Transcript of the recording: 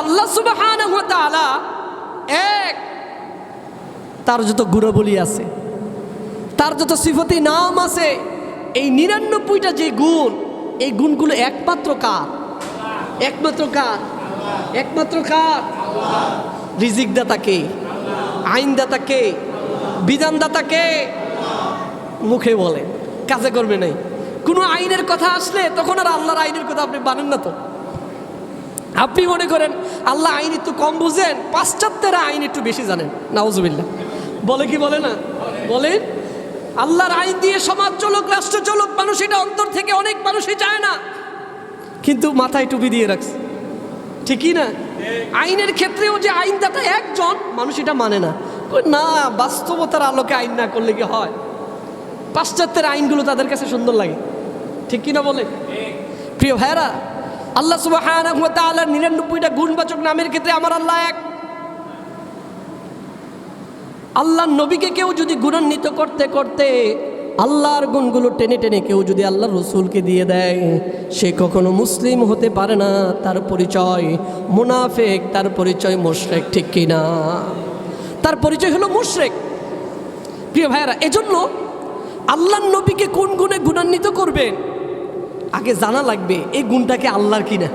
আল্লাহ সুবহানাহু ওয়া তাআলা এক, তার যত গুণাবলী আছে, তার যত সিফতি নাম আছে, এই ৯৯টা যে গুণ, এই গুণগুলো একমাত্র কার? একমাত্র কার? একমাত্র কার? রিজিক দাতা কে? আইন দাতা কে? বিধান দাতা কে? মুখে বলে, কাজে করবে নাই। কোনো আইনের কথা আসলে তখন আর আল্লাহর আইনের কথা আপনি মানেন না। তো আপনি মনে করেন আল্লাহ আইন একটু কম বুঝেন, পাশ্চাত্যেরা আইন একটু বেশি জানেন। নাউজুবিল্লাহ। বলে কি বলে না? বলেন, আল্লাহর আইন দিয়ে সমাজ চলুক, রাষ্ট্র চলুক, মানুষ এটা অন্তর থেকে অনেক মানুষই চায় না, কিন্তু মাথায় টুপি দিয়ে রাখছে, ঠিকই না? আইনের ক্ষেত্রেও যে আইনদাতা একজন, মানুষ এটা মানে না। না, বাস্তবতার আলোকে আইন না করলে কি হয়? পাশ্চাত্যের আইনগুলো তাদের কাছে সুন্দর লাগে, ঠিক কিনা বলে? প্রিয় ভাইরা, আল্লাহ সুবহানাহু ওয়া তাআলার ৯৯টা গুণবাচক নামের ক্ষেত্রে আমার আল্লাহ এক। আল্লাহর নবীকে কেউ যদি গুণান্বিত করতে করতে আল্লাহর গুণগুলো টেনে টেনে কেউ যদি আল্লাহর রসুলকে দিয়ে দেয়, সে কখনো মুসলিম হতে পারে না। তার পরিচয় মুনাফিক, তার পরিচয় মুশরিক, ঠিক কিনা? তার পরিচয় হলো মুশরিক। প্রিয় ভাইয়েরা, এজন্য আল্লাহর নবীকে কোন গুণে গুণান্বিত করবেন, আগে জানা লাগবে এই গুণটাকে আল্লাহর কিনা।